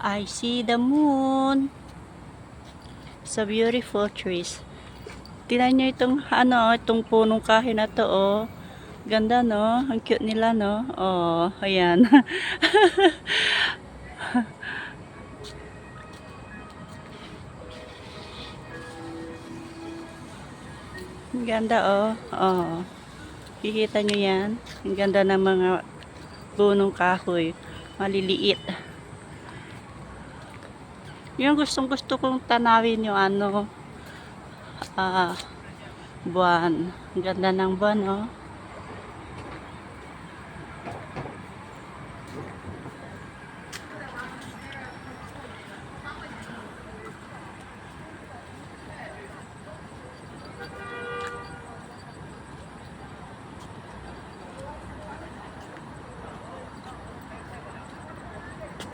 I see the moon. It's a beautiful trees. Tingnan nyo itong itong punong kahoy na to, oh. Ganda, no? Ang cute nila, no? Oh, ayan. Ang ganda, oh. Oh. Kikita nyo yan? Ang ganda ng mga punong kahoy. Maliliit. Yung gustong-gusto kong tanawin yung buwan. Ang ganda ng buwan, oh.